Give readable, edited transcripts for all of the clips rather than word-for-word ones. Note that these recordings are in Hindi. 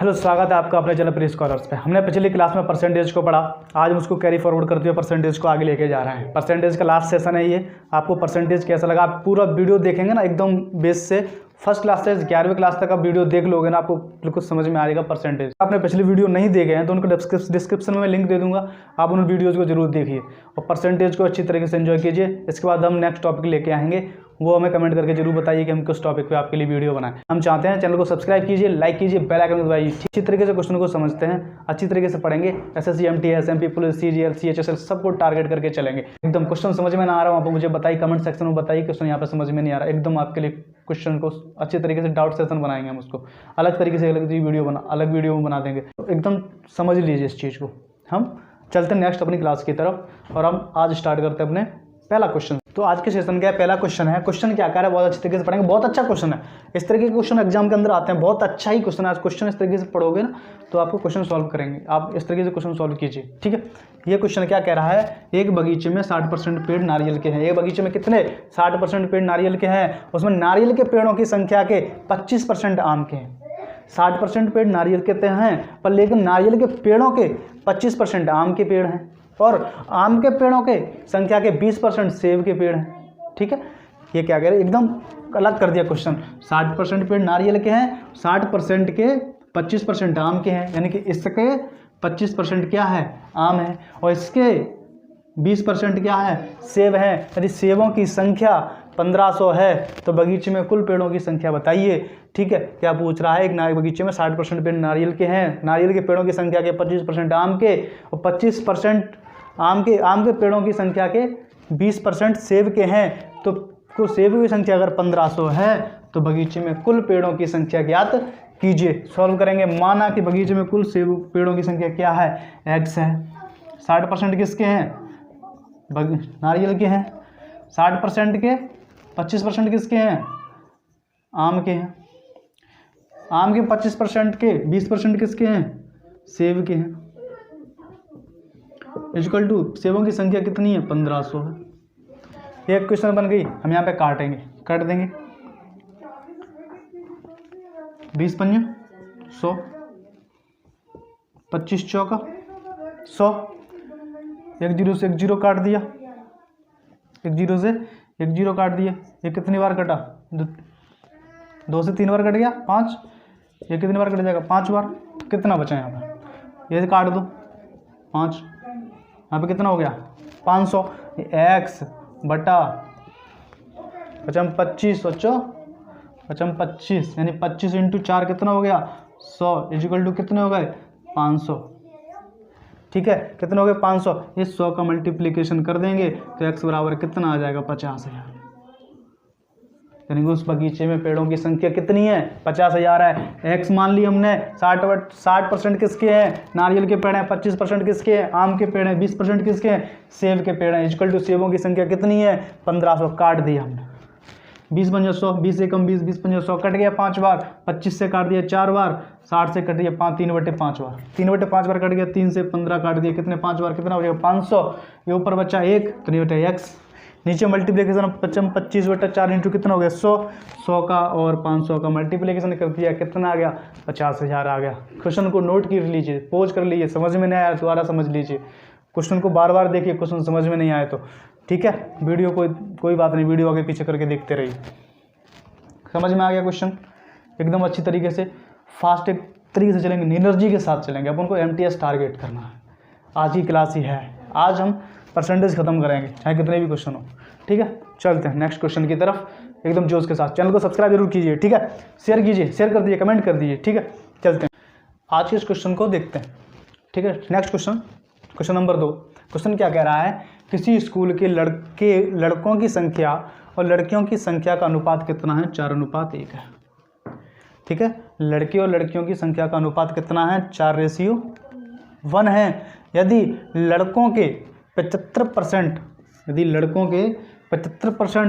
हेलो, स्वागत है आपका अपने चैनल प्री स्कॉलर्स पे। हमने पिछली क्लास में परसेंटेज को पढ़ा, आज हम उसको कैरी फॉरवर्ड करते हुए परसेंटेज को आगे लेके जा रहे हैं। परसेंटेज का लास्ट सेशन है ये। आपको परसेंटेज कैसा लगा, आप पूरा वीडियो देखेंगे ना एकदम बेस से, फर्स्ट क्लास से 11वीं क्लास तक का वीडियो देख लोगे ना, आपको बिल्कुल समझ में आ जाएगा परसेंटेज। आपने पिछली वीडियो नहीं देखे हैं तो उनको डिस्क्रिप्शन में लिंक दे दूंगा, आप उन वीडियोज़ को जरूर देखिए और परसेंटेज को अच्छी तरीके से एंजॉय कीजिए। इसके बाद हम नेक्स्ट टॉपिक लेके आएंगे, वो हमें कमेंट करके जरूर बताइए कि हम किस टॉपिक पे आपके लिए वीडियो बनाएं। हम चाहते हैं चैनल को सब्सक्राइब कीजिए, लाइक कीजिए, बेल आइकन दबाइए। अच्छी तरीके से क्वेश्चन को समझते हैं, अच्छी तरीके से पढ़ेंगे। SSC, MTS, MP police, CGL, CHSL सबको टारगेट करके चलेंगे। एकदम क्वेश्चन समझ में ना आ रहा हो आप मुझे बताइए, कमेंट सेक्शन में बताइए क्वेश्चन यहाँ पे समझ में नहीं आ रहा। एकदम आपके लिए क्वेश्चन को अच्छी तरीके से डाउट सेशन बनाएंगे हम उसको, अलग तरीके से अलग वीडियो में बना देंगे। तो एकदम समझ लीजिए इस चीज़ को। हम चलते हैं नेक्स्ट अपनी क्लास की तरफ और हम आज स्टार्ट करते हैं अपने पहला क्वेश्चन। तो आज के सेशन का पहला क्वेश्चन है, क्वेश्चन क्या कर रहा है बहुत अच्छी तरीके से पढ़ेंगे। बहुत अच्छा क्वेश्चन है, इस तरीके के क्वेश्चन एग्जाम के अंदर आते हैं, बहुत अच्छा ही क्वेश्चन है। आज क्वेश्चन इस तरीके से पढ़ोगे ना तो आपको क्वेश्चन सॉल्व करेंगे, आप इस तरीके से क्वेश्चन सॉल्व कीजिए, ठीक है। ये क्वेश्चन क्या कह रहा है, एक बगीचे में 60% पेड़ नारियल के हैं। एक बगीचे में कितने 60% पेड़ नारियल के हैं, उसमें नारियल के पेड़ों की संख्या के 25% आम के हैं। 60% पेड़ नारियल के हैं पर लेकिन नारियल के पेड़ों के 25% आम के पेड़ हैं और आम के पेड़ों के संख्या के 20% सेब के पेड़ हैं, ठीक है। ये क्या कह रहे हैं, एकदम अलग कर दिया क्वेश्चन। 60% पेड़ नारियल के हैं, 60% के 25% आम के हैं, यानी कि इसके 25% क्या है, आम है, और इसके 20% क्या है, सेब है। यदि सेबों की संख्या 1500 है तो बगीचे में कुल पेड़ों की संख्या बताइए, ठीक है। क्या पूछ रहा है, एक बगीचे में 60% पेड़ नारियल के हैं, नारियल के पेड़ों की संख्या के 25% आम के और 25% आम के पेड़ों की संख्या के 20% सेब के हैं। तो कुल सेब की संख्या अगर 1500 है तो बगीचे में कुल पेड़ों की संख्या ज्ञात कीजिए। सॉल्व करेंगे। माना कि बगीचे में कुल सेब पेड़ों की संख्या क्या है, x है। 60% किसके हैं, नारियल के हैं। 60% के 25% किसके हैं, आम के हैं। आम के 25% के 20% किसके हैं, सेब के हैं। इक्वल टू सेबों की संख्या कितनी है, 1500 है। एक क्वेश्चन बन गई। हम यहाँ पे काट देंगे। 20 पंजे 100, 25 चौका 100, एक जीरो से एक जीरो काट दिया, एक जीरो से एक जीरो काट दिया। ये कितनी बार कटा, 2 से 3 बार कट गया, 5। ये कितनी बार कट जाएगा, 5 बार। तो कितना बचा यहाँ पे, ये काट दो 5, यहाँ पे कितना हो गया 500। x बटा 25 सोचो, 25 यानी 25 इंटू 4 कितना हो गया 100 इक्वल टू कितने हो गए 500, ठीक है। कितने हो गए 500। इस 100 का मल्टीप्लिकेशन कर देंगे तो x बराबर कितना आ जाएगा 50,000। यानी उस बगीचे में पेड़ों की संख्या कितनी है, 50,000 है। x मान ली हमने। 60% किसके हैं, नारियल के पेड़ हैं। 25% किसके हैं, आम के पेड़ हैं। 20% किसके हैं, सेब के पेड़ हैं। इक्वल टू सेबों की संख्या कितनी है, 1500। काट दिया हमने। 20 पंजे 100, 20 से कम 20, 20 पंजे 100, कट गया 5 बार। 25 से काट दिया 4 बार, 60 से कट दिया 3/5 बार। 3/5 बार कट गया, 3 से 15 काट दिया, कितने 5 बार, कितना हो गया 500। ये ऊपर बचा 1 तो नहीं बचा x। नीचे मल्टीप्लिकेशन 25/4 इंटू कितना हो गया 100। 100 का और 500 का मल्टीप्लिकेशन कर दिया, कितना आ गया 50,000 आ गया। क्वेश्चन को नोट कर लीजिए, पोज कर लीजिए, समझ में नहीं आया दोबारा समझ लीजिए। क्वेश्चन को बार बार देखिए, क्वेश्चन समझ में नहीं आए तो, ठीक है। वीडियो कोई बात नहीं, वीडियो आगे पीछे करके देखते रहिए। समझ में आ गया क्वेश्चन, एकदम अच्छी तरीके से फास्ट एक तरीके से चलेंगे, एनर्जी के साथ चलेंगे। अपन को MTS टारगेट करना है। आज की क्लास ही है, आज हम परसेंटेज खत्म करेंगे चाहे कितने भी क्वेश्चन हो, ठीक है। चलते हैं नेक्स्ट क्वेश्चन की तरफ एकदम जोश के साथ। चैनल को सब्सक्राइब जरूर कीजिए, ठीक है। शेयर कीजिए, शेयर कर दीजिए, कमेंट कर दीजिए, ठीक है। चलते हैं आज के इस क्वेश्चन को देखते हैं, ठीक है। Next question number 2। क्वेश्चन क्या कह रहा है, किसी स्कूल के लड़कों की संख्या और लड़कियों की संख्या का अनुपात कितना है, 4:1 है, ठीक है। लड़के और लड़कियों की संख्या का अनुपात कितना है, 4:1 है। यदि लड़कों के 75%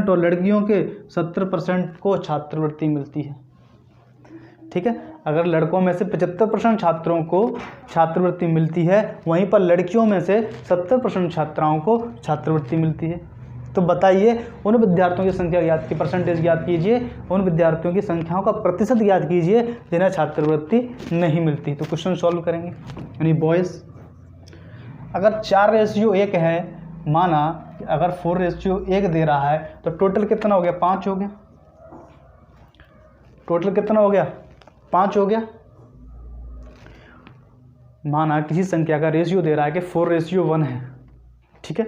और लड़कियों के 70% को छात्रवृत्ति मिलती है, ठीक है। अगर लड़कों में से 75% छात्रों को छात्रवृत्ति मिलती है, वहीं पर लड़कियों में से 70% छात्राओं को छात्रवृत्ति मिलती है, तो बताइए उन विद्यार्थियों की संख्या ज्ञात की, परसेंटेज ज्ञात कीजिए, उन विद्यार्थियों की संख्याओं का प्रतिशत ज्ञात कीजिए जिन्हें छात्रवृत्ति नहीं मिलती। तो क्वेश्चन सॉल्व करेंगे। यानी बॉयज़ अगर 4:1 है, माना अगर 4:1 दे रहा है तो टोटल कितना हो गया, 5 हो गया। टोटल कितना हो गया, 5 हो गया। माना किसी संख्या का रेशियो दे रहा है कि 4:1 है, ठीक है,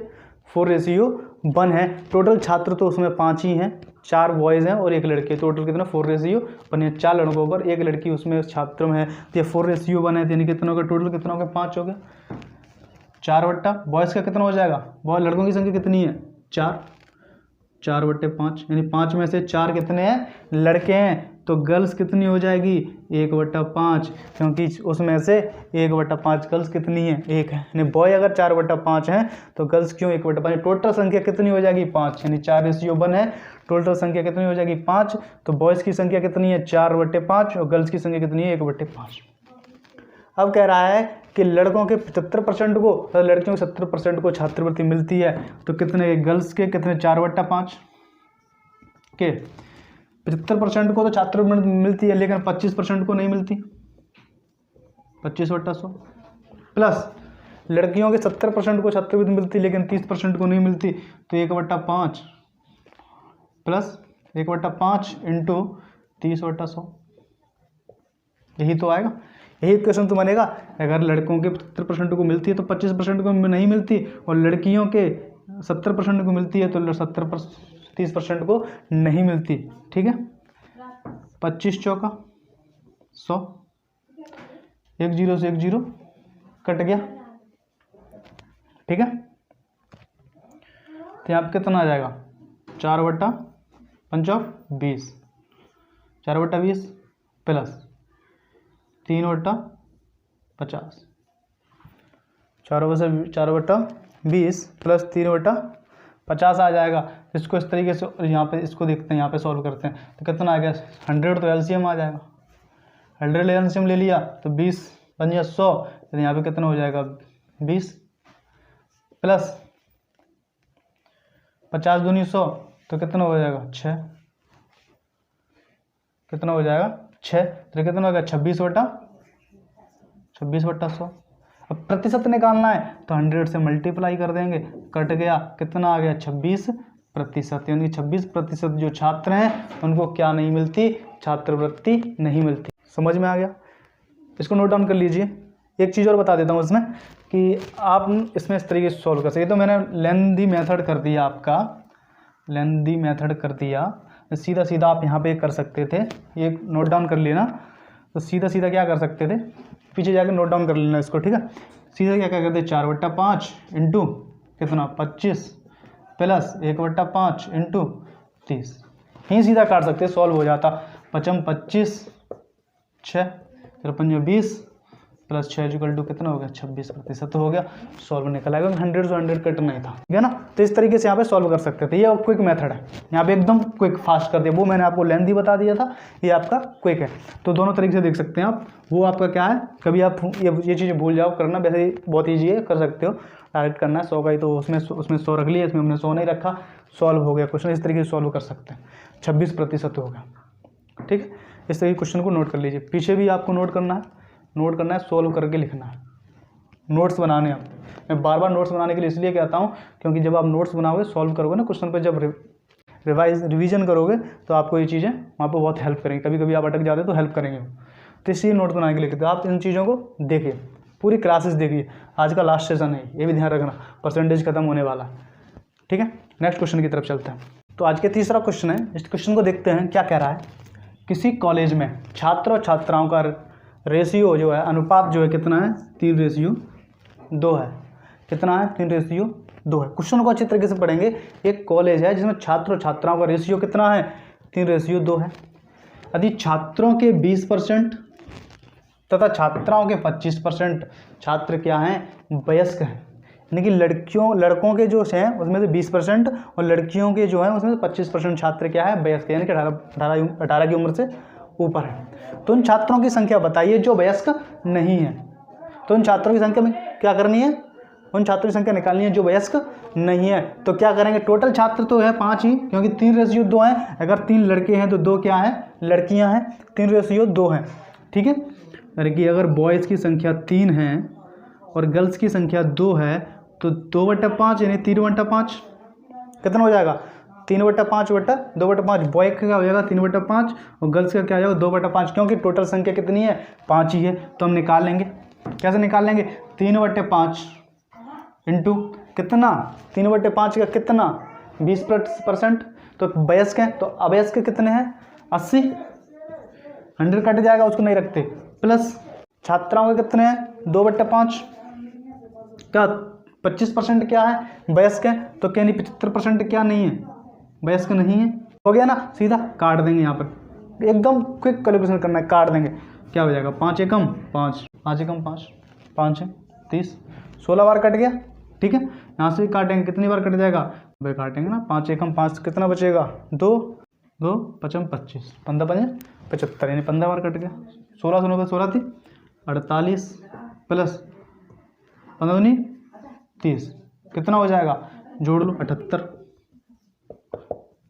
4:1 है। टोटल छात्र तो उसमें 5 ही हैं, 4 बॉयज़ हैं और 1 लड़की। टोटल कितना, 4:1 है। 4 लड़कों पर 1 लड़की उसमें छात्र में है, तो ये 4:1 है, यानी कितना हो गया, टोटल कितना हो गया, 5 हो गया। 4 बट्टा बॉयज़ का कितना हो जाएगा, बॉय लड़कों की संख्या कितनी है, 4, 4/5, यानी 5 में से 4 कितने हैं, लड़के हैं। तो गर्ल्स कितनी हो जाएगी, 1/5, क्योंकि उसमें से 1/5 गर्ल्स कितनी है, 1 है। यानी बॉय अगर 4/5 हैं तो गर्ल्स क्यों 1/5। टोटल संख्या कितनी हो जाएगी, 5, यानी 4:1 है। टोटल संख्या कितनी हो जाएगी, 5। तो बॉयज़ की संख्या कितनी है, 4/5 और गर्ल्स की संख्या कितनी है, 1/5। अब कह रहा है कि लड़कों के 75% को तो लड़कियों के 70% को छात्रवृत्ति मिलती है। तो कितने गर्ल्स के कितने, 4/5 के 75% को तो छात्रवृत्ति मिलती है, लेकिन 25% को नहीं मिलती, 25/100 प्लस लड़कियों के 70% को छात्रवृत्ति मिलती है, लेकिन 30% को नहीं मिलती। तो 1/5 प्लस 1/5 इंटू 30/100, यही तो आएगा, यही क्वेश्चन तो बनेगा। अगर लड़कों के 70% को मिलती है तो 25% को नहीं मिलती, और लड़कियों के 70% को मिलती है तो 30% को नहीं मिलती, ठीक है। 25 चौका 100, 1 0 से 1 0 कट गया, ठीक है। तो यहाँ पे कितना आ जाएगा, 4/5 4/20 प्लस 3/50, 4/20 प्लस 3/50 आ जाएगा। इसको इस तरीके से, यहाँ पे इसको देखते हैं, यहाँ पे सॉल्व करते हैं। तो कितना आ गया, 100 तो एलसीएम आ जाएगा, 100 एलसीएम ले लिया तो 20 बन गया 100। तो यहाँ पे कितना हो जाएगा, 20 प्लस 50 दूनी 100, तो कितना हो जाएगा, 6, कितना हो जाएगा, 6। तो कितना हो गया, 26/100। अब प्रतिशत निकालना है तो 100 से मल्टीप्लाई कर देंगे, कट गया, कितना आ गया, 26%। यानी 26% जो छात्र हैं उनको क्या नहीं मिलती, छात्रवृत्ति नहीं मिलती। समझ में आ गया, इसको नोट डाउन कर लीजिए। एक चीज़ और बता देता हूँ इसमें कि आप इसमें इस तरीके से सॉल्व कर सकते। तो मैंने लेंदी मेथड कर दिया, आपका लेंदी मेथड कर दिया, सीधा सीधा आप यहाँ पे कर सकते थे। ये नोट डाउन कर लेना, तो सीधा सीधा क्या कर सकते थे, पीछे जाकर नोट डाउन कर लेना इसको, ठीक है। सीधा क्या करते, 4/5 इंटू कितना, 25 प्लस 1/5 इंटू 30, यहीं सीधा काट सकते, सॉल्व हो जाता। 5 25 6 53 20 प्लस 6 इक्वल टू कितना हो गया, 26% तो हो गया, सॉल्व निकल आएगा। 100 से 100 कट नहीं था, ठीक है ना। तो इस तरीके से यहाँ पे सॉल्व कर सकते थे। ये क्विक मेथड है, यहाँ पे एकदम क्विक फास्ट कर दिया। वो मैंने आपको लेंथी बता दिया था, ये आपका क्विक है। तो दोनों तरीके से देख सकते हैं आप। वो आपका क्या है, कभी आप ये चीज़ें भूल जाओ करना, वैसे ही बहुत ईजी है, कर सकते हो। डायरेक्ट करना है 100 का ही, तो उसमें 100 रख लिया, इसमें हमने 100 नहीं रखा, सॉल्व हो गया क्वेश्चन। इस तरीके से सॉल्व कर सकते हैं, 26% हो गया, ठीक है। इस तरीके क्वेश्चन को नोट कर लीजिए। पीछे भी आपको नोट करना है, सॉल्व करके लिखना है, नोट्स बनाने हैं। मैं बार बार नोट्स बनाने के लिए इसलिए कहता हूँ क्योंकि जब आप नोट्स बनाओगे, सॉल्व करोगे ना क्वेश्चन पर, जब रिवीजन करोगे तो आपको ये चीज़ें वहाँ पर बहुत हेल्प करेंगी। कभी कभी आप अटक जाते तो हेल्प करेंगे। तो इसलिए नोट्स बनाने के लिए कहते हैं। आप इन चीज़ों को देखिए, पूरी क्लासेस देखिए। आज का लास्ट सेशन है, ये भी ध्यान रखना, परसेंटेज खत्म होने वाला, ठीक है। नेक्स्ट क्वेश्चन की तरफ चलते हैं। तो आज के तीसरा क्वेश्चन है, इस क्वेश्चन को देखते हैं क्या कह रहा है। किसी कॉलेज में छात्र और छात्राओं का रेशियो जो है, अनुपात जो है कितना है, 3:2 है। कितना है, 3:2 है। क्वेश्चन को अच्छी तरीके से पढ़ेंगे। एक कॉलेज है जिसमें छात्र और छात्राओं का रेशियो कितना है, 3:2 है। यदि छात्रों के 20% तथा छात्राओं के 25% छात्र क्या हैं, वयस्क हैं। यानी कि लड़कों के जो हैं उसमें से 20% और लड़कियों के जो हैं उसमें से 25% छात्र क्या है, वयस्क, यानी कि 18 की उम्र से ऊपर है। तो उन छात्रों की संख्या बताइए जो वयस्क नहीं है। तो उन छात्रों की संख्या में क्या करनी है, उन छात्रों की संख्या निकालनी है जो वयस्क नहीं है। तो क्या करेंगे, टोटल छात्र तो है 5 ही, क्योंकि 3:2 हैं। अगर 3 लड़के हैं तो 2 क्या हैं, लड़कियां हैं। 3:2 हैं, ठीक है। लड़की अगर बॉयज़ की संख्या 3 है और गर्ल्स की संख्या 2 है तो 2/5 यानी 3/5 कितना हो जाएगा, 3/5/2/5। बॉय का क्या हो जाएगा 3/5 और गर्ल्स का क्या हो जाएगा 2/5, क्योंकि टोटल संख्या कितनी है 5 ही है। तो हम निकाल लेंगे, कैसे निकाल लेंगे, 3/5 इंटू कितना, 3/5 का कितना 20%। तो वयस्क हैं, तो अवयस्क कितने हैं 80, 100 कट जाएगा, उसको नहीं रखते, प्लस छात्राओं के कितने हैं 2/5, क्या 25% क्या है वयस्क है, तो क्या नहीं 75% क्या नहीं है वयस्क नहीं है। हो गया ना, सीधा काट देंगे, यहाँ पर एकदम क्विक कैलकुलेशन करना है, काट देंगे। क्या हो जाएगा 5 एकम 5, 5 एकम 5, 5 है 30, 16 बार कट गया, ठीक है। यहाँ से काटेंगे, कितनी बार कट जाएगा, भाई काटेंगे ना, 5 एकम 5, कितना बचेगा 2, 2 5 25, 15 5 75, यानी 15 बार कट गया। 16 सुनो पे 16 थी 48 प्लस 15 दूनी 30, कितना हो जाएगा, जोड़ लो 78।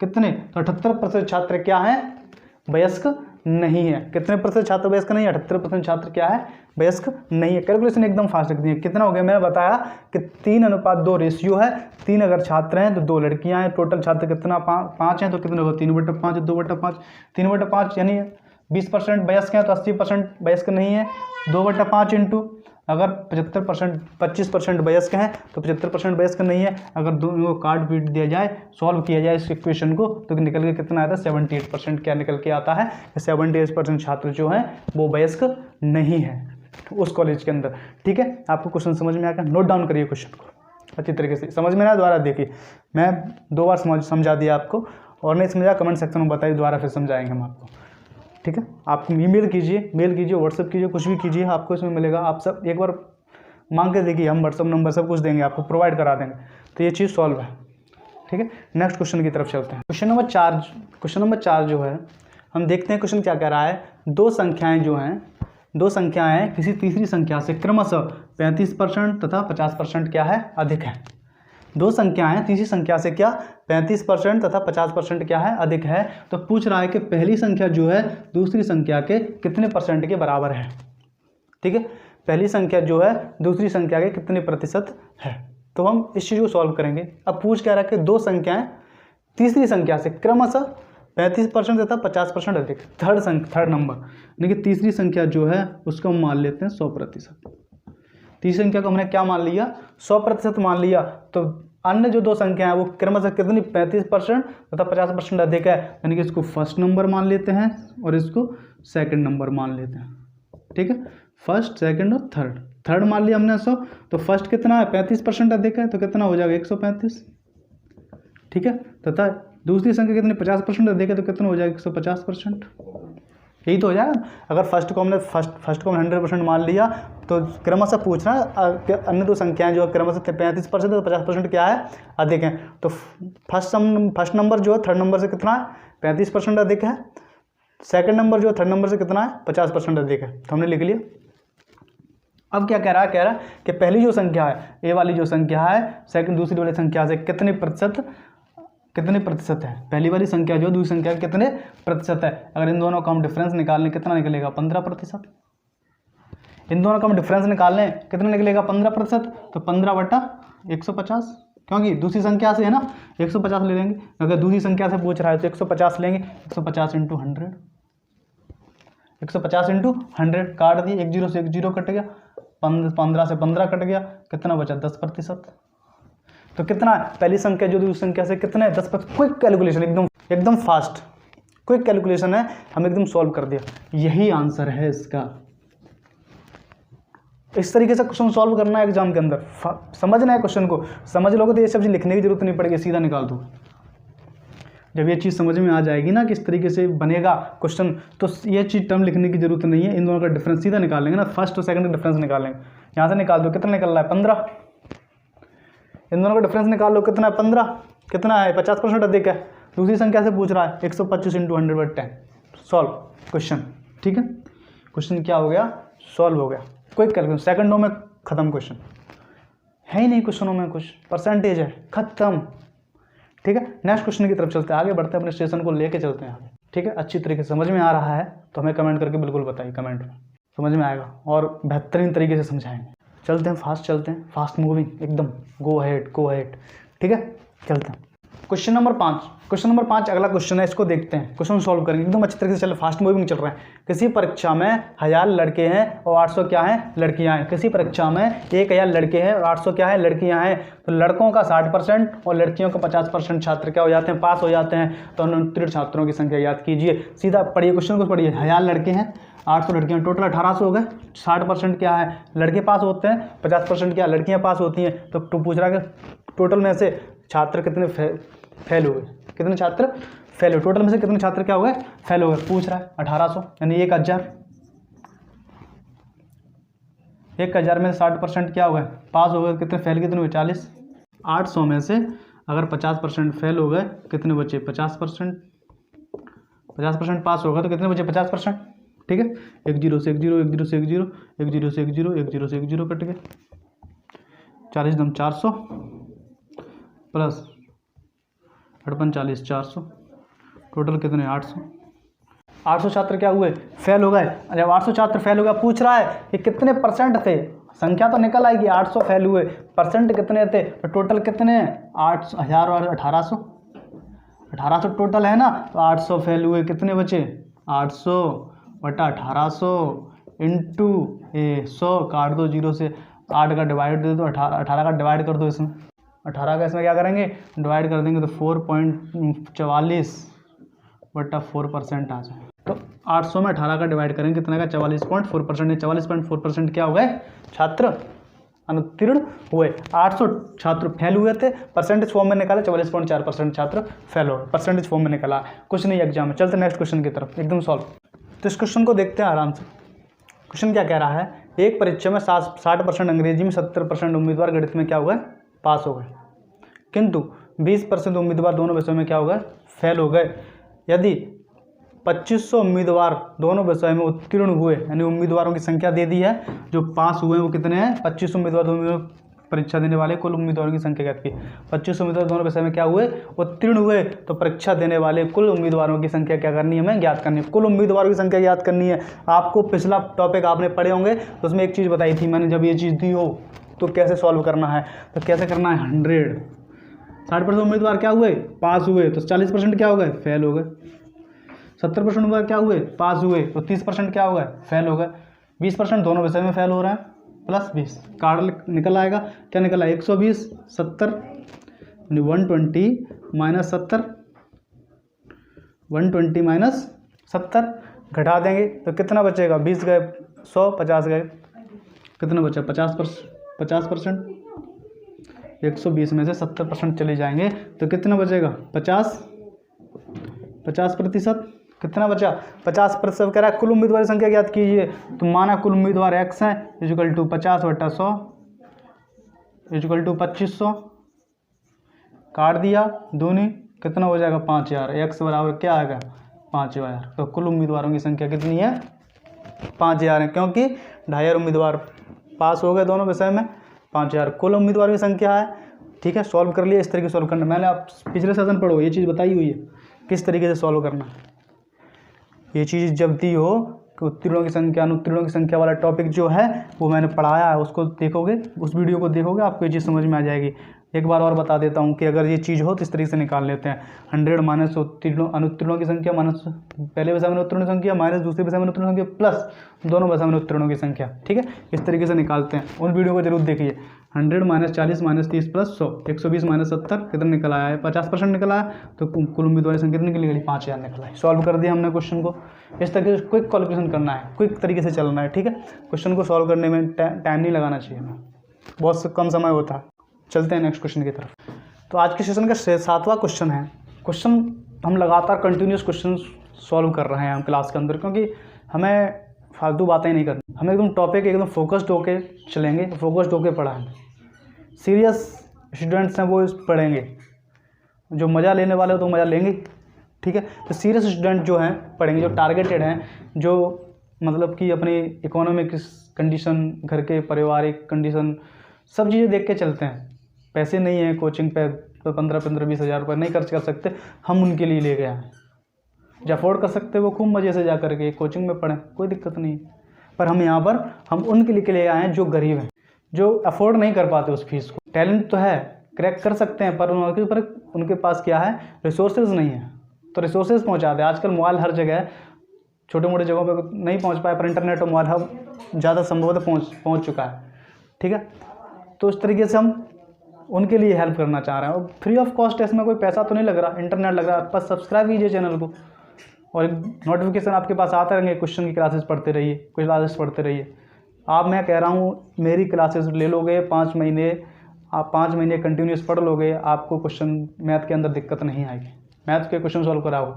कितने, तो 78% छात्र क्या है वयस्क नहीं है। कितने प्रतिशत छात्र वयस्क नहीं है, 78% छात्र क्या है वयस्क नहीं है। कैलकुलेशन एकदम फास्ट रख दी। कितना हो गया, मैंने बताया कि 3:2 रेशियो है। 3 अगर छात्र हैं तो 2 लड़कियां हैं। टोटल छात्र कितना 5 हैं, तो कितने होगा 3/5 2/5, 3/5 यानी 20% वयस्क हैं तो 80% वयस्क नहीं है। 2/5 इंटू अगर 25% वयस्क हैं तो 75% वयस्क नहीं है। अगर दोनों को काट पीट दिया जाए, सॉल्व किया जाए इस इक्वेशन को, तो निकल के कितना आता है 78%। क्या निकल के आता है 78% छात्र जो हैं वो वयस्क नहीं है उस कॉलेज के अंदर। ठीक है, आपको क्वेश्चन समझ में आ गया, नोट डाउन करिए क्वेश्चन को अच्छी तरीके से। समझ में ना, दोबारा देखिए, मैं 2 बार समझा दिया आपको, और नहीं समझा कमेंट सेक्शन में बताइए, दोबारा फिर समझाएंगे हम आपको। ठीक है, आप मेल कीजिए, व्हाट्सएप कीजिए, कुछ भी कीजिए, आपको इसमें मिलेगा। आप सब एक बार मांग के देखिए, हम व्हाट्सएप नंबर सब कुछ देंगे, आपको प्रोवाइड करा देंगे। तो ये चीज़ सॉल्व है। ठीक है, नेक्स्ट क्वेश्चन की तरफ चलते हैं। क्वेश्चन नंबर 4 जो है, हम देखते हैं क्वेश्चन क्या कह रहा है। दो संख्याएं किसी तीसरी संख्या से क्रमशः 35% तथा 50% क्या है अधिक है। दो संख्याएं तीसरी संख्या से क्या 35% तथा 50% क्या है अधिक है। तो पूछ रहा है कि पहली संख्या जो है दूसरी संख्या के कितने % के बराबर है। ठीक है, पहली संख्या जो है दूसरी संख्या के कितने प्रतिशत है। तो हम इस चीज़ को सॉल्व करेंगे। अब पूछ क्या रहा है कि दो संख्याएं तीसरी संख्या से क्रमशः 35% तथा 50% अधिक। थर्ड नंबर यानी कि तीसरी संख्या जो है उसको हम मान लेते हैं 100%। तीसरी संख्या को हमने क्या मान लिया 100% मान लिया। तो अन्य जो दो संख्या है वो क्रमशः कितनी 35% तथा 50% अधिक है, यानी कि इसको फर्स्ट नंबर मान लेते हैं और इसको सेकंड नंबर मान लेते हैं। ठीक है, फर्स्ट सेकंड और थर्ड मान लिया हमने 100। तो फर्स्ट कितना है 35% अधिक है, तो कितना हो जाएगा 135। ठीक है, तथा दूसरी संख्या कितनी 50% अधिक है, तो कितना हो जाएगा 150%। यही तो हो जाएगा। अगर फर्स्ट को हमने 100% मान लिया, तो क्रमशः पूछ रहा है अन्य दो संख्याएं जो क्रमशः 35% और 50% क्या है अधिक हैं। तो फर्स्ट नंबर जो है थर्ड नंबर से कितना है 35% अधिक है। सेकंड नंबर जो है थर्ड नंबर से कितना है 50% अधिक है। तो हमने लिख लिया। अब क्या कह रहा है कि पहली जो संख्या है ए वाली जो संख्या है दूसरी वाली संख्या से कितने प्रतिशत है। पहली वाली संख्या जो दूसरी संख्या कितने प्रतिशत है। अगर इन दोनों का हम डिफरेंस निकालने कितना निकलेगा 15%। इन दोनों का हम डिफरेंस निकालने कितना निकलेगा 15%। तो 15/150, क्योंकि दूसरी संख्या से है ना 150 ले लेंगे। अगर दूसरी संख्या से पूछ रहा है तो 150 लेंगे। 150 × 100, 150 × 100 काट दिए, 1 0 से 1 0 कट गया, 15 से 15 कट गया, कितना बचा 10%। तो कितना है पहली संख्या जो दूसरी संख्या से कितना है 10%। क्विक कैलकुलेशन, एकदम फास्ट क्विक कैलकुलेशन है, हम एकदम सॉल्व कर दिया। यही आंसर है इसका। इस तरीके से क्वेश्चन सॉल्व करना है एग्जाम के अंदर। समझना है क्वेश्चन को, समझ लोगे तो ये सब चीज लिखने की जरूरत नहीं पड़ेगी, सीधा निकाल दो। जब ये चीज़ समझ में आ जाएगी ना किस तरीके से बनेगा क्वेश्चन, तो ये चीज़ टर्म लिखने की जरूरत नहीं है। इन दोनों का डिफरेंस सीधा निकाल लेंगे ना, फर्स्ट और सेकंड का डिफरेंस निकाल लेंगे। यहाँ से निकाल दो, कितना निकल रहा है 15। इन दोनों का डिफरेंस निकाल लो, कितना है 15, कितना है 50% अधिक है। दूसरी संख्या से पूछ रहा है 125 × 100/10 सॉल्व क्वेश्चन। ठीक है, क्वेश्चन क्या हो गया सॉल्व हो गया। क्विक कैलकुलेशन, सेकंडों में खत्म क्वेश्चन। है ही नहीं क्वेश्चनों में कुछ, परसेंटेज है, खत्म। ठीक है, नेक्स्ट क्वेश्चन की तरफ चलते हैं, आगे बढ़ते हैं, अपने स्टेशन को लेके चलते हैं आगे। ठीक है, अच्छी तरीके से समझ में आ रहा है तो हमें कमेंट करके बिल्कुल बताइए, कमेंट में समझ में आएगा और बेहतरीन तरीके से समझाएंगे। चलते हैं, फास्ट चलते हैं, फास्ट मूविंग एकदम, गो अहेड गो अहेड। ठीक है, चलते हैं। क्वेश्चन नंबर 5 अगला क्वेश्चन है, इसको देखते हैं, क्वेश्चन सॉल्व करेंगे एकदम अच्छी तरीके से। चल फास्ट मूविंग चल रहे हैं। किसी परीक्षा में 1000 लड़के हैं और 800 क्या हैं, लड़कियां हैं। किसी परीक्षा में 1000 लड़के हैं और 800 क्या है, लड़कियां हैं। तो लड़कों का 60% और लड़कियों का 50% छात्र क्या हो जाते हैं, पास हो जाते हैं। तो उत्तीर्ण छात्रों की संख्या याद कीजिए। सीधा पढ़िए क्वेश्चन को, पढ़िए। 1000 लड़के हैं, 800 लड़कियां, टोटल 1800 हो गए। 60% क्या है, लड़के पास होते हैं, 50% क्या, लड़कियां पास होती हैं। तो पूछ रहा है टोटल में से छात्र कितने फेल हो गए, कितने छात्र फेल हो, टोटल में से कितने छात्र क्या हो गए, फेल हो गए। पूछ रहा है 1800 यानी 1000 में 60% क्या हो गए, पास हो गए। कितने फेल, कितने हुए, 40। 800 में से अगर 50% फेल हो गए, कितने बचे, 50%। 50% पास हो गए तो कितने बचे, 50%। ठीक है, 1 0 से 1 0, 1 0 से 1 0, 1 0 से 1 0, 1 0 से 1 0 कट गए। 40 दम 400 प्लस 40 400, टोटल कितने, 800। 800 छात्र क्या हुए, फेल हो गए। जब 800 छात्र फेल हो गए, पूछ रहा है कि कितने परसेंट थे। संख्या तो निकल आएगी, 800 फेल हुए, परसेंट कितने थे। तो टोटल कितने, 1000 और 1800, 1800 टोटल है ना। तो 800 फेल हुए, कितने बचे, 800 बटा 1800 इंटू 100, काट दो 0 से, 8 का डिवाइड दे दो, 18 का डिवाइड कर दो इसमें। 18 का इसमें क्या करेंगे, डिवाइड कर देंगे तो 4.44 बटा 4% आ जाए। तो 800 में 18 का डिवाइड करेंगे कितना का, 44.4%। 44.4% क्या हो गए, छात्र अनुत्तीर्ण हुए। 800 छात्र फेल हुए थे, परसेंटेज फॉर्म में निकाला 44.4% छात्र फेल हो गए, परसेंटेज फॉर्म में निकाला। कुछ नहीं एग्जाम में। चलते नेक्स्ट क्वेश्चन की तरफ, एकदम सॉल्व। तो इस क्वेश्चन को देखते हैं आराम से। क्वेश्चन क्या कह रहा है, एक परीक्षा में 60% अंग्रेजी में, 70% उम्मीदवार गणित में क्या हो गए, पास हो गए, किंतु 20% उम्मीदवार दोनों विषयों में क्या हो गए, फेल हो गए। यदि 2500 उम्मीदवार दोनों विषय में उत्तीर्ण हुए, यानी उम्मीदवारों की संख्या दे दी है, जो पास हुए वो कितने हैं, 25 उम्मीदवार दोनों परीक्षा देने वाले कुल उम्मीदवारों की संख्या ज्ञात की। 25 उम्मीदवार दोनों विषय में क्या हुए, उत्तीर्ण हुए। तो परीक्षा देने वाले कुल उम्मीदवारों की संख्या क्या करनी है, हमें ज्ञात करनी है। कुल उम्मीदवारों की संख्या ज्ञात करनी है। आपको पिछला टॉपिक आपने पढ़े होंगे तो उसमें एक चीज़ बताई थी मैंने, जब ये चीज़ दी हो तो कैसे सॉल्व करना है। तो कैसे करना है, 100 60% उम्मीदवार क्या हुए, पास हुए, तो 40% क्या हो गए, फेल हो गए। 70% उम्मीदवार क्या हुए, पास हुए, तो 30% क्या हो गए, फेल हो गए। 20% दोनों विषय में फेल हो रहा है, प्लस 20 कार्ड निकल आएगा। क्या निकल आएगा, 120 70 120 माइनस 70, 120 माइनस 70 घटा देंगे तो कितना बचेगा, 20 गए 100, 50 गए, कितना बचा, 50%। 120 में से 70% चले जाएंगे तो कितना बचेगा, 50%। कितना बचा, 50% कह रहा है। कुल उम्मीदवार की संख्या ज्ञात कीजिए। तो माना कुल उम्मीदवार x हैं, इक्वल टू 50 बटा 100 इक्वल टू 2500, काट दिया दूनी, कितना हो जाएगा, 5000। x बराबर क्या आएगा, 5000। तो कुल उम्मीदवारों की संख्या कितनी है, 5000 है, क्योंकि 2500 उम्मीदवार पास हो गए दोनों विषय में, 5000 कुल उम्मीदवार की संख्या है। ठीक है, सॉल्व कर लिया। इस तरीके से सॉल्व करना, मैंने आप पिछले सेशन पढ़ो ये चीज़ बताई हुई है किस तरीके से सॉल्व करना है। ये चीज़ जब दी हो कि उत्तीर्णों की संख्या अनुत्तीर्णों की संख्या वाला टॉपिक जो है वो मैंने पढ़ाया है, उसको देखोगे, उस वीडियो को देखोगे, आपको ये चीज़ समझ में आ जाएगी। एक बार और बता देता हूँ कि अगर ये चीज़ हो तो इस तरीके से निकाल लेते हैं। 100 माइनस उत्तीर्णों अनुत्तीर्णों की संख्या, माइनस पहले विषय में उत्तीर्णों की संख्या, माइनस दूसरे विषय में उत्तीर्णों की संख्या, प्लस दोनों विषय में उत्तीर्णों की संख्या। ठीक है, इस तरीके से निकालते हैं। उन वीडियो को जरूर देखिए। 100 माइनस 40 माइनस 30 प्लस 100, 120 माइनस 70 कितना निकल आया है, 50% निकल आया। तो कुल उम्मीदवार संख्या कितनी निकली, 5000 निकला है। सॉल्व कर दिया हमने क्वेश्चन को। इस तरीके से क्विक कैलकुलेशन करना है, क्विक तरीके से चलना है। ठीक है, क्वेश्चन को सॉल्व करने में टाइम नहीं लगाना चाहिए हमें, बहुत कम समय होता है। चलते हैं नेक्स्ट क्वेश्चन की तरफ। तो आज के सेशन का 7वां क्वेश्चन है। क्वेश्चन हम लगातार कंटिन्यूस क्वेश्चन सॉल्व कर रहे हैं हम क्लास के अंदर, क्योंकि हमें फालतू बातें नहीं करनी, हमें एकदम टॉपिक एकदम फोकस्ड होके चलेंगे, फोकस्ड होके पढ़ाएंगे। सीरियस स्टूडेंट्स हैं वो पढ़ेंगे, जो मज़ा लेने वाले हो तो मज़ा लेंगे। ठीक है, तो सीरियस स्टूडेंट जो हैं पढ़ेंगे, जो टारगेटेड हैं, जो मतलब कि अपनी इकोनॉमिक कंडीशन, घर के पारिवारिक कंडीशन, सब चीज़ें देख के चलते हैं। पैसे नहीं हैं कोचिंग पे तो 15-20 हज़ार रुपये नहीं खर्च कर सकते, हम उनके लिए ले गए हैं। जो अफोर्ड कर सकते वो खूब मज़े से जा करके कोचिंग में पढ़ें, कोई दिक्कत नहीं। पर हम यहाँ पर हम उनके लिए ले आए हैं जो गरीब हैं, जो अफोर्ड नहीं कर पाते उस फीस को। टैलेंट तो है, क्रैक कर सकते हैं, पर उनके पास क्या है, रिसोर्सेज नहीं है। तो रिसोर्सेज पहुँचा दें। आजकल मोबाइल हर जगह है, छोटे मोटे जगहों पे नहीं पहुँच पाए, पर इंटरनेट और मोबाइल हब ज़्यादा संभवतः पहुँच चुका है। ठीक है, तो इस तरीके से हम उनके लिए हेल्प करना चाह रहे हैं। और फ्री ऑफ कॉस्ट है, इसमें कोई पैसा तो नहीं लग रहा, इंटरनेट लग रहा है। बस सब्सक्राइब कीजिए चैनल को और नोटिफिकेशन आपके पास आते रहेंगे। क्वेश्चन की क्लासेस पढ़ते रहिए, कुछ क्लासेस पढ़ते रहिए। आप, मैं कह रहा हूँ, मेरी क्लासेस ले लोगे 5 महीने, आप 5 महीने कंटिन्यूस पढ़ लोगे, आपको क्वेश्चन मैथ के अंदर दिक्कत नहीं आएगी। मैथ के क्वेश्चन सॉल्व कराओ,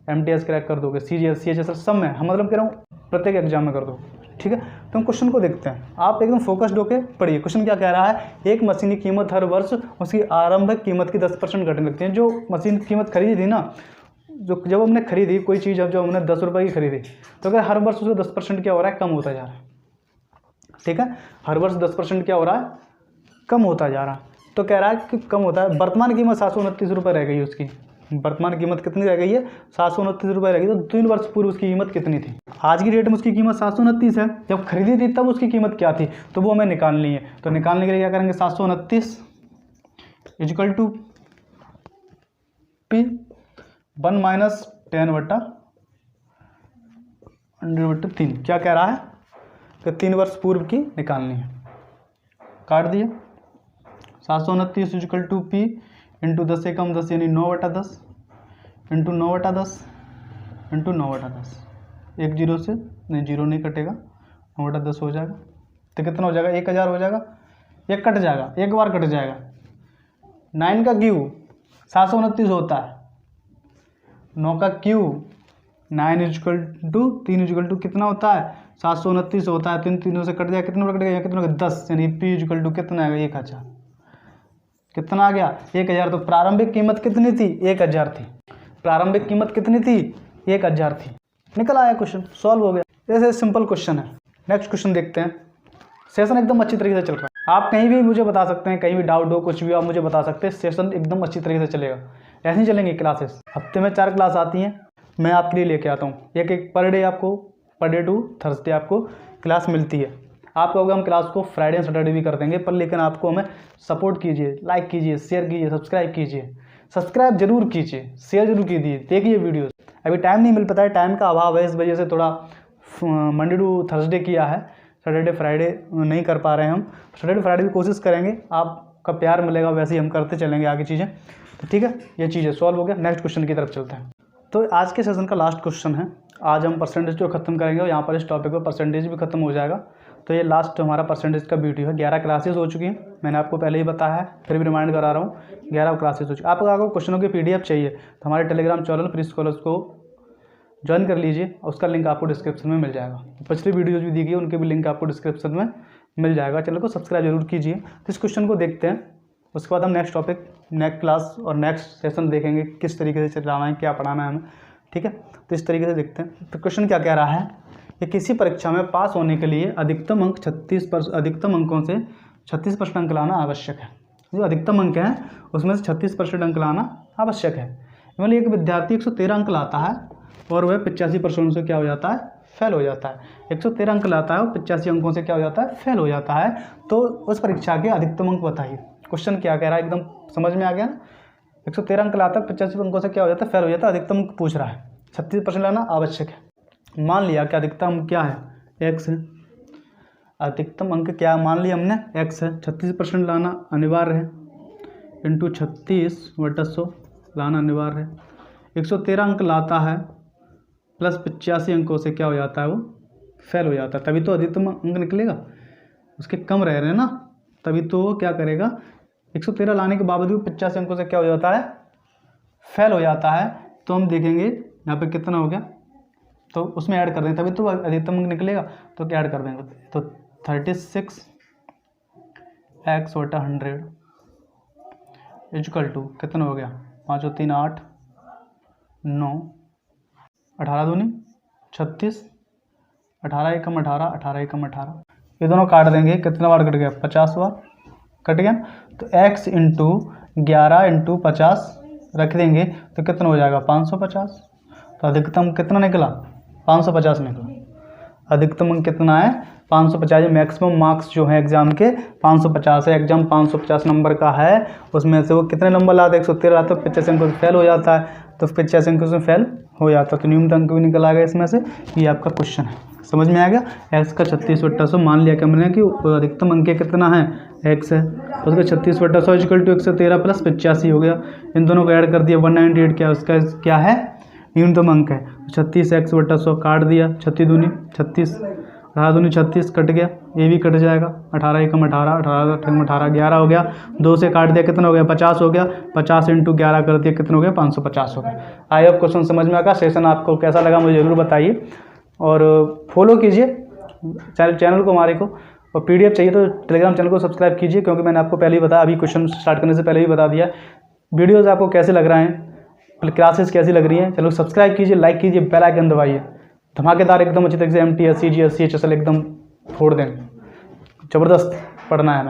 MTS क्रैक कर दोगे, CGS CHS सब में, हम मतलब कह रहा हूँ प्रत्येक एग्जाम में कर दो। ठीक है, तो हम क्वेश्चन को देखते हैं। आप एकदम फोकस्ड होकर पढ़िए। क्वेश्चन क्या कह रहा है, एक मशीन की कीमत हर वर्ष उसकी आरंभिक कीमत की 10% घटने लगती है। जो मशीन की कीमत खरीदी थी ना, जो जब हमने खरीदी कोई चीज़, जब हमने 10 रुपये की खरीदी, तो अगर हर वर्ष उसका 10% क्या हो रहा है, कम होता जा रहा है। ठीक है, हर वर्ष 10% क्या हो रहा है, कम होता जा रहा है। तो कह रहा है कि कम होता है। वर्तमान कीमत 729 रुपये रह गई उसकी। वर्तमान कीमत कितनी रह गई है, 729 रुपये रह गई। तो 3 वर्ष पूर्व उसकी कीमत कितनी थी। आज की डेट में उसकी कीमत 729 है, जब खरीदी थी तब उसकी कीमत क्या थी, तो वो हमें निकालनी है। तो निकालने के लिए क्या करेंगे, 729 इक्वल टू P 1 माइनस 10/100/3। क्या कह रहा है कि 3 वर्ष पूर्व की निकालनी है। काट दिए, 729 इक्वल टू P इंटू 10 एकम 10 यानी 9/10 इंटू 9/10 इंटू 9/10। एक जीरो से नहीं, जीरो नहीं कटेगा, 9/10 हो जाएगा। तो कितना हो जाएगा, 1000 हो जाएगा। एक कट जाएगा, एक बार कट जाएगा। 9 का क्यू 729 होता है, 9 का क्यू 9 इक्वल टू 3 इक्वल टू कितना होता है, 729 होता है। 3 तीनों से कट जाएगा, कितना कट गया, कितना 10, यानी P इक्वल टू कितना आएगा, 1000। कितना आ गया, 1000। तो प्रारंभिक कीमत कितनी थी, 1000 थी। प्रारंभिक कीमत कितनी थी, 1000 थी। निकल आया, क्वेश्चन सॉल्व हो गया। ऐसे सिंपल क्वेश्चन है। नेक्स्ट क्वेश्चन देखते हैं। सेशन एकदम अच्छी तरीके से चल रहा है। आप कहीं भी मुझे बता सकते हैं, कहीं भी डाउट हो, कुछ भी आप मुझे बता सकते हैं। सेशन एकदम अच्छी तरीके से चलेगा। ऐसे ही चलेंगी क्लासेस। हफ्ते में 4 क्लास आती हैं, मैं आपके लिए लेके आता हूँ। एक पर डे आपको, पर डे टू थर्सडे आपको क्लास मिलती है। आप कहोगे हम क्लास को फ्राइडे एंड सैटरडे भी कर देंगे, पर लेकिन आपको हमें सपोर्ट कीजिए, लाइक कीजिए, शेयर कीजिए, सब्सक्राइब कीजिए। सब्सक्राइब जरूर कीजिए, शेयर जरूर कीजिए, देखिए वीडियोस। अभी टाइम नहीं मिल पाता है, टाइम का अभाव है, इस वजह से थोड़ा मंडे टू थर्सडे किया है, सैटरडे फ्राइडे नहीं कर पा रहे हैं हम। सैटरडे फ्राइडे भी कोशिश करेंगे, आपका प्यार मिलेगा, वैसे ही हम करते चलेंगे आगे चीज़ें। तो ठीक है, ये चीज़ें सॉल्व हो गया। नेक्स्ट क्वेश्चन की तरफ चलते हैं। तो आज के सेशन का लास्ट क्वेश्चन है। आज हम परसेंटेज जो खत्म करेंगे और यहाँ पर इस टॉपिक पर परसेंटेज भी खत्म हो जाएगा। तो ये लास्ट हमारा परसेंटेज का वीडियो है। 11 क्लासेस हो चुकी हैं, मैंने आपको पहले ही बताया है, फिर भी रिमाइंड करा रहा हूँ। 11 क्लासेस हो चुकी। आपको अगर क्वेश्चनों की PDF चाहिए तो हमारे टेलीग्राम चैनल फ्री स्कॉलर्स को ज्वाइन कर लीजिए, उसका लिंक आपको डिस्क्रिप्शन में मिल जाएगा। पिछली वीडियोज़ भी दी गई, उनके भी लिंक आपको डिस्क्रिप्शन में मिल जाएगा। चैनल को सब्सक्राइब जरूर कीजिए। तो इस क्वेश्चन को देखते हैं, उसके बाद हम नेक्स्ट टॉपिक, नेक्स्ट क्लास और नेक्स्ट सेशन देखेंगे, किस तरीके से चलाना है, क्या पढ़ाना है हमें। ठीक है, तो इस तरीके से देखते हैं। तो क्वेश्चन क्या कह रहा है कि किसी परीक्षा में पास होने के लिए अधिकतम अंक 36%, अधिकतम अंकों से 36% अंक लाना आवश्यक है। जो अधिकतम अंक हैं उसमें से 36% अंक लाना आवश्यक है। मतलब एक विद्यार्थी 113 अंक लाता है और वह 85% से क्या हो जाता है, फेल हो जाता है। 113 अंक लाता है और 85 अंकों से क्या हो जाता है, फेल हो जाता है। तो उस परीक्षा के अधिकतम अंक बताइए। क्वेश्चन क्या कह रहा है, एकदम समझ में आ गया ना। 113 अंक लाता है, 85 अंकों से क्या हो जाता है, फेल हो जाता है। अधिकतम अंक पूछ रहा है, 36% लाना आवश्यक है। मान लिया कि अधिकतम क्या है, x है। अधिकतम अंक क्या मान लिया हमने, x है। 36% लाना अनिवार्य है, इंटू 36/100 लाना अनिवार्य है। 113 अंक लाता है प्लस 85 अंकों से क्या हो जाता है, वो फेल हो जाता है। तभी तो अधिकतम अंक निकलेगा, उसके कम रह रहे हैं ना, तभी तो वो क्या करेगा। 113 लाने के बावजूद 85 अंकों से क्या हो जाता है, फेल हो जाता है। तो हम देखेंगे यहाँ पे कितना हो गया, तो उसमें ऐड कर देंगे, तभी तो अधिकतम अंक निकलेगा। तो क्या ऐड कर देंगे, तो 36x/100 इक्वल टू कितना हो गया, 5 और 3 8 9 18 दूनी 36, 18 एकम 18, 18 एकम 18। ये दोनों काट देंगे, कितना बार कट गया, 50 बार। कट गया। तो x इंटू 11 इंटू 50 रख देंगे तो कितना हो जाएगा 550। तो अधिकतम कितना निकला 550 निकला। अधिकतम अंक कितना है 550। मैक्सिमम मार्क्स जो है एग्जाम के 550 है। एग्जाम 550 नंबर का है, उसमें से वो कितने नंबर लाते हैं 113 लाते तो 85 अंकों से फेल हो जाता है। तो 85 अंकों से फेल हो जाता है तो न्यूनतम अंक भी निकल आ गया इसमें से। ये आपका क्वेश्चन है, समझ में आ गया। एक्स का 36/100 मान लिया कि हमने कि अधिकतम अंक कितना है एक्स है, तो उसका 36/100 इक्वल टू 113 प्लस 85 हो गया। इन दोनों को ऐड कर दिया 198 क्या उसका क्या है न्यूनतम अंक है। 36x/100 काट दिया, 36 दूनी 36, 18 दूनी 36 कट गया, ये भी कट जाएगा। 18 एकम 18, 18 अठम 18, 11 हो गया। 2 से काट दिया कितना हो गया 50 हो गया। 50 इंटू 11 कर दिया कितना हो गया 550 हो गया। आई होप क्वेश्चन समझ में आएगा। सेशन आपको कैसा लगा मुझे ज़रूर बताइए और फॉलो कीजिए चैनल को हमारे को। और PDF चाहिए तो टेलीग्राम चैनल को सब्सक्राइब कीजिए, क्योंकि मैंने आपको पहले ही बताया, अभी क्वेश्चन स्टार्ट करने से पहले ही बता दिया। वीडियोज़ आपको कैसे लग रहे हैं, क्लासेस कैसी लग रही हैं, चलो सब्सक्राइब कीजिए, लाइक कीजिए, बेल आइकन दबाइए। धमाकेदार एकदम अच्छी तरीके से MTS CGS CHSL एकदम फोड़ दें। ज़बरदस्त पढ़ना है हमें।